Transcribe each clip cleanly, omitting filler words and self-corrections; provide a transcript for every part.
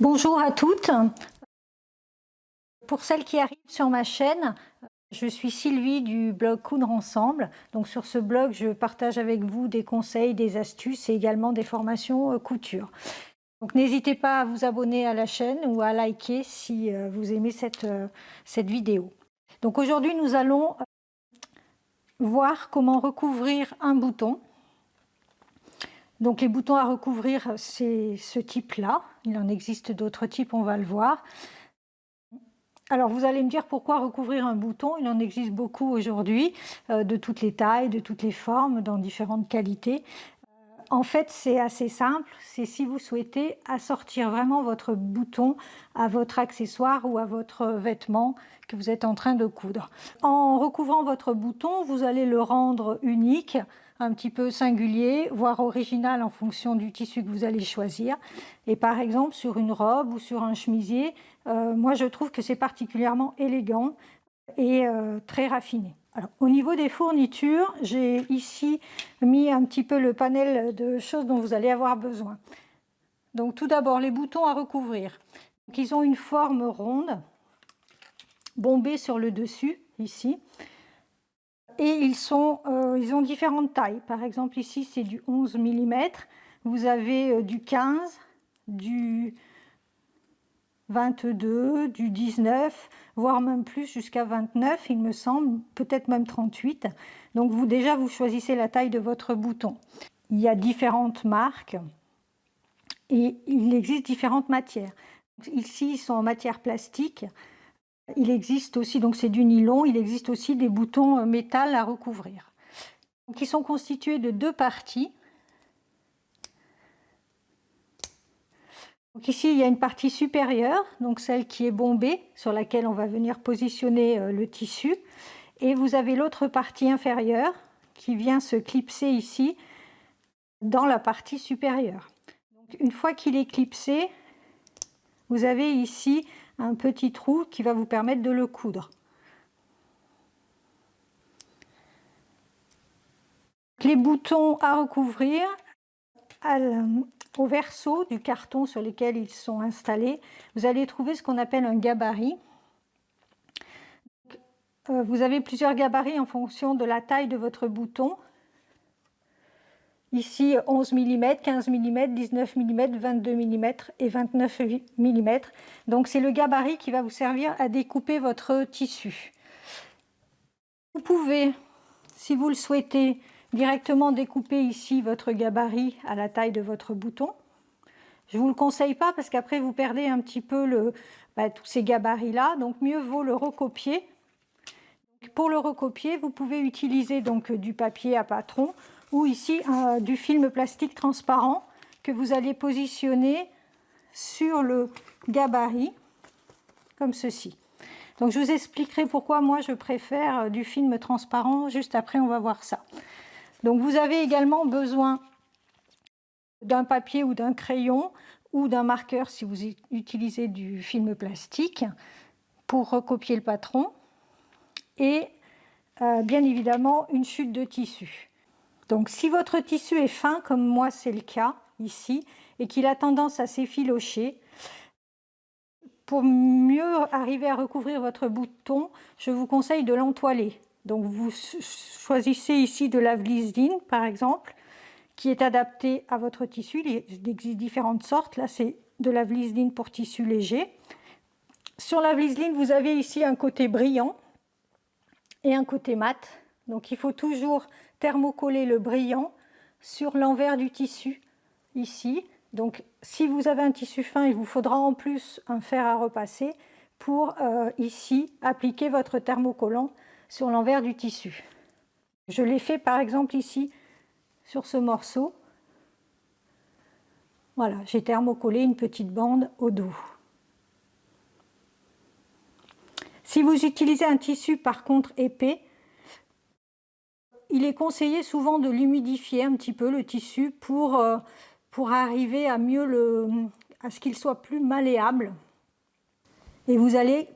Bonjour à toutes. Pour celles qui arrivent sur ma chaîne, je suis Sylvie du blog Coudre Ensemble. Donc sur ce blog, je partage avec vous des conseils, des astuces et également des formations couture. Donc n'hésitez pas à vous abonner à la chaîne ou à liker si vous aimez cette vidéo. Donc aujourd'hui, nous allons voir comment recouvrir un bouton. Donc les boutons à recouvrir, c'est ce type-là. Il en existe d'autres types, on va le voir. Alors vous allez me dire pourquoi recouvrir un bouton? Il en existe beaucoup aujourd'hui, de toutes les tailles, de toutes les formes, dans différentes qualités. En fait, c'est assez simple, c'est si vous souhaitez assortir vraiment votre bouton à votre accessoire ou à votre vêtement que vous êtes en train de coudre. En recouvrant votre bouton, vous allez le rendre unique, un petit peu singulier, voire original en fonction du tissu que vous allez choisir. Et par exemple, sur une robe ou sur un chemisier, moi je trouve que c'est particulièrement élégant et très raffiné. Alors, au niveau des fournitures, j'ai ici mis un petit peu le panel de choses dont vous allez avoir besoin. Donc tout d'abord, les boutons à recouvrir. Donc, ils ont une forme ronde, bombée sur le dessus, ici. Et ils ont différentes tailles. Par exemple, ici, c'est du 11 mm. Vous avez du 15, du 22, du 19, voire même plus jusqu'à 29, il me semble, peut-être même 38. Donc déjà, vous choisissez la taille de votre bouton. Il y a différentes marques et il existe différentes matières. Ici, ils sont en matière plastique. Il existe aussi, donc c'est du nylon, il existe aussi des boutons métal à recouvrir. Donc, ils sont constitués de deux parties. Donc ici, il y a une partie supérieure, donc celle qui est bombée, sur laquelle on va venir positionner le tissu. Et vous avez l'autre partie inférieure qui vient se clipser ici, dans la partie supérieure. Donc, une fois qu'il est clipsé, vous avez ici un petit trou qui va vous permettre de le coudre. Les boutons à recouvrir, au verso du carton sur lequel ils sont installés, vous allez trouver ce qu'on appelle un gabarit. Vous avez plusieurs gabarits en fonction de la taille de votre bouton. Ici 11 mm, 15 mm, 19 mm, 22 mm et 29 mm. Donc c'est le gabarit qui va vous servir à découper votre tissu. Vous pouvez, si vous le souhaitez, directement découper ici votre gabarit à la taille de votre bouton. Je ne vous le conseille pas parce qu'après vous perdez un petit peu tous ces gabarits-là, donc mieux vaut le recopier. Pour le recopier, vous pouvez utiliser donc du papier à patron ou ici du film plastique transparent que vous allez positionner sur le gabarit, comme ceci. Donc je vous expliquerai pourquoi moi je préfère du film transparent, juste après on va voir ça. Donc vous avez également besoin d'un papier ou d'un crayon ou d'un marqueur si vous utilisez du film plastique pour recopier le patron et bien évidemment une chute de tissu. Donc si votre tissu est fin comme moi c'est le cas ici et qu'il a tendance à s'effilocher, pour mieux arriver à recouvrir votre bouton, je vous conseille de l'entoiler. Donc vous choisissez ici de la Vlisline par exemple, qui est adapté à votre tissu. Il existe différentes sortes. Là, c'est de la Vlisline pour tissu léger. Sur la Vlisline, vous avez ici un côté brillant et un côté mat. Donc, il faut toujours thermocoller le brillant sur l'envers du tissu, ici. Donc, si vous avez un tissu fin, il vous faudra en plus un fer à repasser pour, ici, appliquer votre thermocollant sur l'envers du tissu. Je l'ai fait, par exemple, ici, sur ce morceau. Voilà, j'ai thermocollé une petite bande au dos. Si vous utilisez un tissu par contre épais, il est conseillé souvent de l'humidifier un petit peu le tissu pour arriver à à ce qu'il soit plus malléable. Et vous allez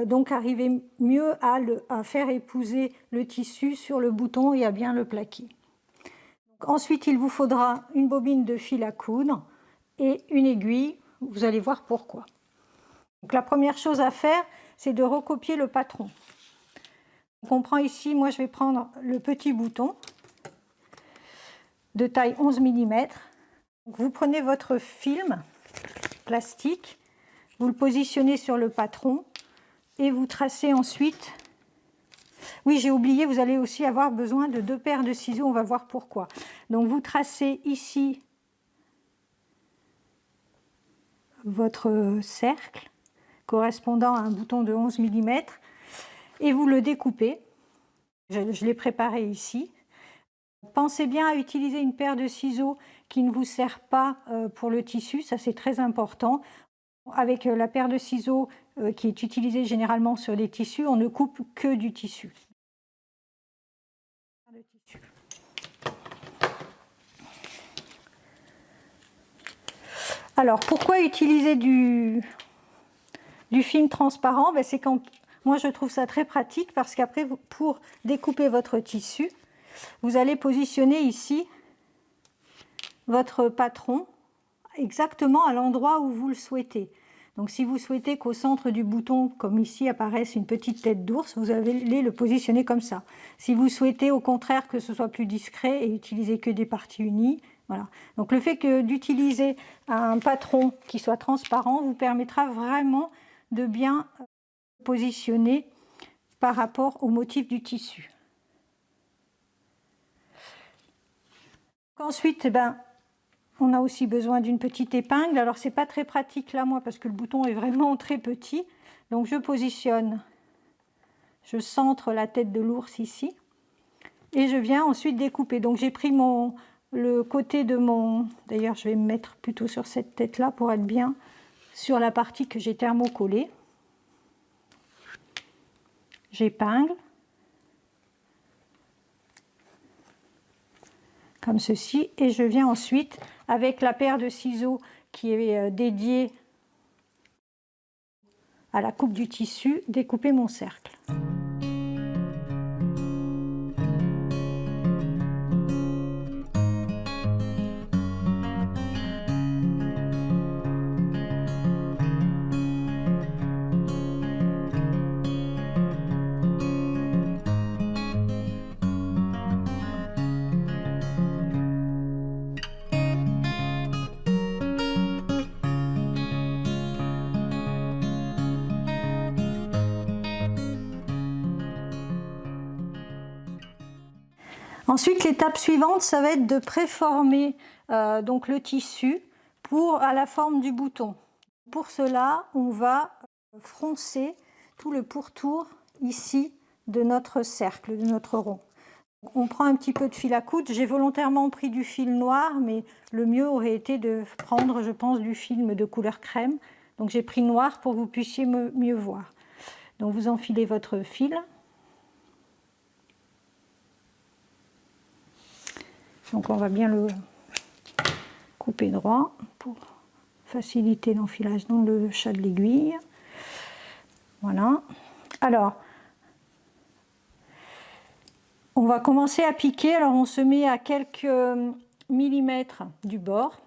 donc arriver mieux à faire épouser le tissu sur le bouton et à bien le plaquer. Donc, ensuite, il vous faudra une bobine de fil à coudre et une aiguille vous allez voir pourquoi. Donc la première chose à faire, c'est de recopier le patron. Donc on prend ici, moi je vais prendre le petit bouton de taille 11 mm. Vous prenez votre film plastique, vous le positionnez sur le patron et vous tracez ensuite. Oui, j'ai oublié, vous allez aussi avoir besoin de 2 paires de ciseaux, on va voir pourquoi. Donc vous tracez ici votre cercle correspondant à un bouton de 11 mm et vous le découpez. Je l'ai préparé ici. Pensez bien à utiliser une paire de ciseaux qui ne vous sert pas pour le tissu, ça c'est très important. Avec la paire de ciseaux qui est utilisée généralement sur les tissus, on ne coupe que du tissu. Alors, pourquoi utiliser du film transparent? C'est quand moi je trouve ça très pratique parce qu'après, pour découper votre tissu, vous allez positionner ici votre patron exactement à l'endroit où vous le souhaitez. Donc si vous souhaitez qu'au centre du bouton, comme ici, apparaisse une petite tête d'ours, vous allez le positionner comme ça. Si vous souhaitez au contraire que ce soit plus discret et utiliser que des parties unies, voilà. Donc le fait d'utiliser un patron qui soit transparent vous permettra vraiment de bien positionner par rapport au motif du tissu. Ensuite, on a aussi besoin d'une petite épingle. Alors, c'est pas très pratique là, moi, parce que le bouton est vraiment très petit. Donc, je positionne, je centre la tête de l'ours ici. Et je viens ensuite découper. Donc, j'ai pris le côté de mon... D'ailleurs, je vais me mettre plutôt sur cette tête-là pour être bien sur la partie que j'ai thermocollée. J'épingle. Comme ceci. Et je viens ensuite, avec la paire de ciseaux qui est dédiée à la coupe du tissu, découper mon cercle. Ensuite, l'étape suivante, ça va être de préformer donc le tissu à la forme du bouton. Pour cela, on va froncer tout le pourtour ici de notre cercle, de notre rond. On prend un petit peu de fil à coudre. J'ai volontairement pris du fil noir, mais le mieux aurait été de prendre, je pense, du film de couleur crème. Donc j'ai pris noir pour que vous puissiez mieux voir. Donc vous enfilez votre fil. Donc on va bien le couper droit pour faciliter l'enfilage dans le chat de l'aiguille. Voilà. Alors, on va commencer à piquer. Alors on se met à quelques millimètres du bord.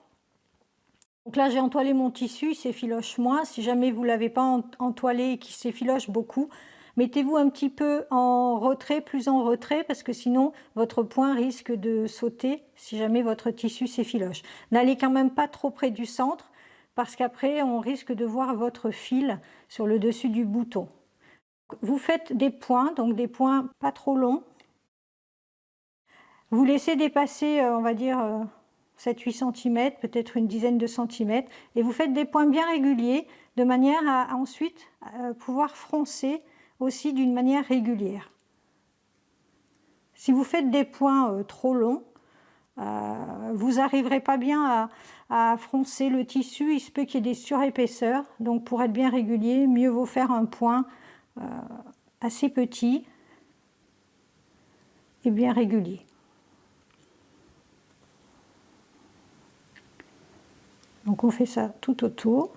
Donc là j'ai entoilé mon tissu, il s'effiloche moins. Si jamais vous ne l'avez pas entoilé et qu'il s'effiloche beaucoup, mettez-vous un petit peu en retrait, plus en retrait, parce que sinon votre point risque de sauter si jamais votre tissu s'effiloche. N'allez quand même pas trop près du centre, parce qu'après on risque de voir votre fil sur le dessus du bouton. Vous faites des points, donc des points pas trop longs. Vous laissez dépasser, on va dire, 7-8 cm, peut-être une dizaine de centimètres, et vous faites des points bien réguliers, de manière à ensuite pouvoir froncer aussi d'une manière régulière. Si vous faites des points trop longs, vous n'arriverez pas bien à froncer le tissu, il se peut qu'il y ait des surépaisseurs, donc pour être bien régulier, mieux vaut faire un point assez petit et bien régulier. Donc on fait ça tout autour.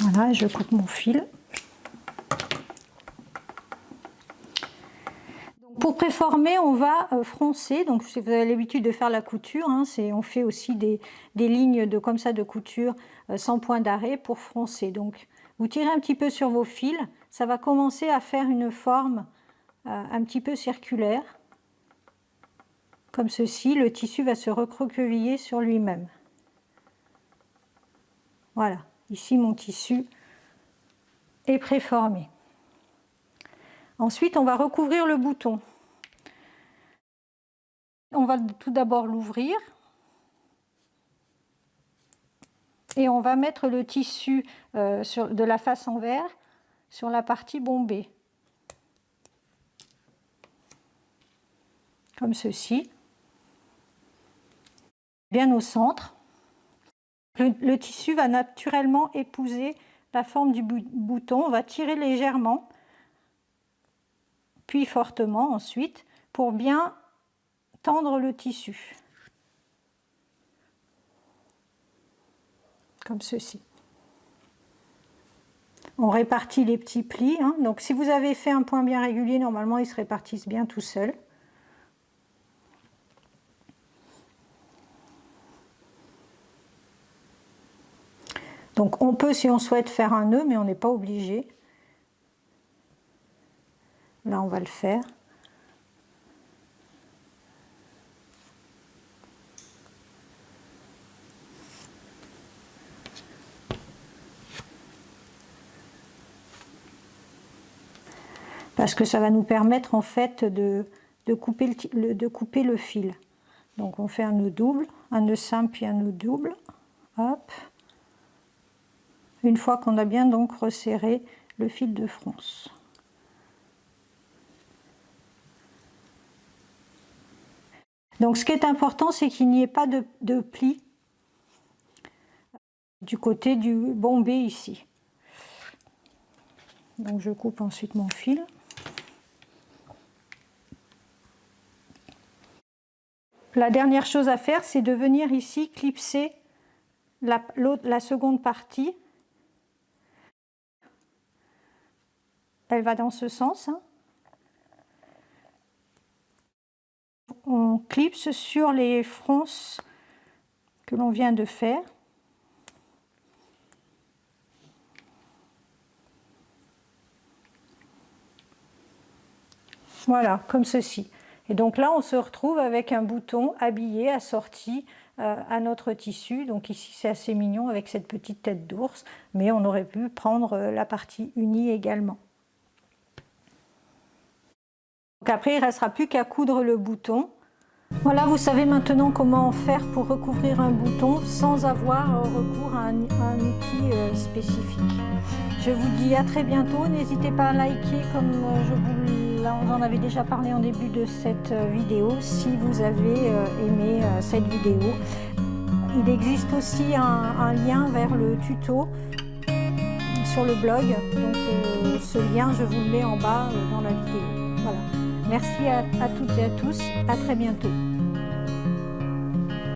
Voilà, je coupe mon fil. Pour préformer, on va froncer. Donc, si vous avez l'habitude de faire la couture, hein, on fait aussi des lignes comme ça de couture sans point d'arrêt pour froncer. Donc, vous tirez un petit peu sur vos fils. Ça va commencer à faire une forme un petit peu circulaire. Comme ceci, le tissu va se recroqueviller sur lui-même. Voilà, ici mon tissu est préformé. Ensuite, on va recouvrir le bouton. On va tout d'abord l'ouvrir et on va mettre le tissu de la face envers sur la partie bombée, comme ceci, bien au centre. Le tissu va naturellement épouser la forme du bouton. On va tirer légèrement, puis fortement ensuite, pour bien tendre le tissu, comme ceci. On répartit les petits plis, hein. Donc si vous avez fait un point bien régulier, normalement ils se répartissent bien tout seuls. Donc on peut, si on souhaite, faire un nœud, mais on n'est pas obligé. Là on va le faire. Parce que ça va nous permettre en fait de couper le fil. Donc on fait un nœud double, un nœud simple puis un nœud double. Hop. Une fois qu'on a bien donc resserré le fil de fronce. Donc ce qui est important, c'est qu'il n'y ait pas de pli du côté du bombé ici. Donc je coupe ensuite mon fil. La dernière chose à faire, c'est de venir ici clipser la seconde partie. Elle va dans ce sens, hein. On clipse sur les fronces que l'on vient de faire. Voilà, comme ceci. Et donc là, on se retrouve avec un bouton habillé, assorti à notre tissu. Donc ici, c'est assez mignon avec cette petite tête d'ours, mais on aurait pu prendre la partie unie également. Donc après, il ne restera plus qu'à coudre le bouton. Voilà, vous savez maintenant comment faire pour recouvrir un bouton sans avoir recours à un outil spécifique. Je vous dis à très bientôt. N'hésitez pas à liker comme vous en avez déjà parlé en début de cette vidéo si vous avez aimé cette vidéo. Il existe aussi un lien vers le tuto sur le blog. Donc ce lien, je vous le mets en bas dans la vidéo. Voilà. Merci à toutes et à tous. À très bientôt.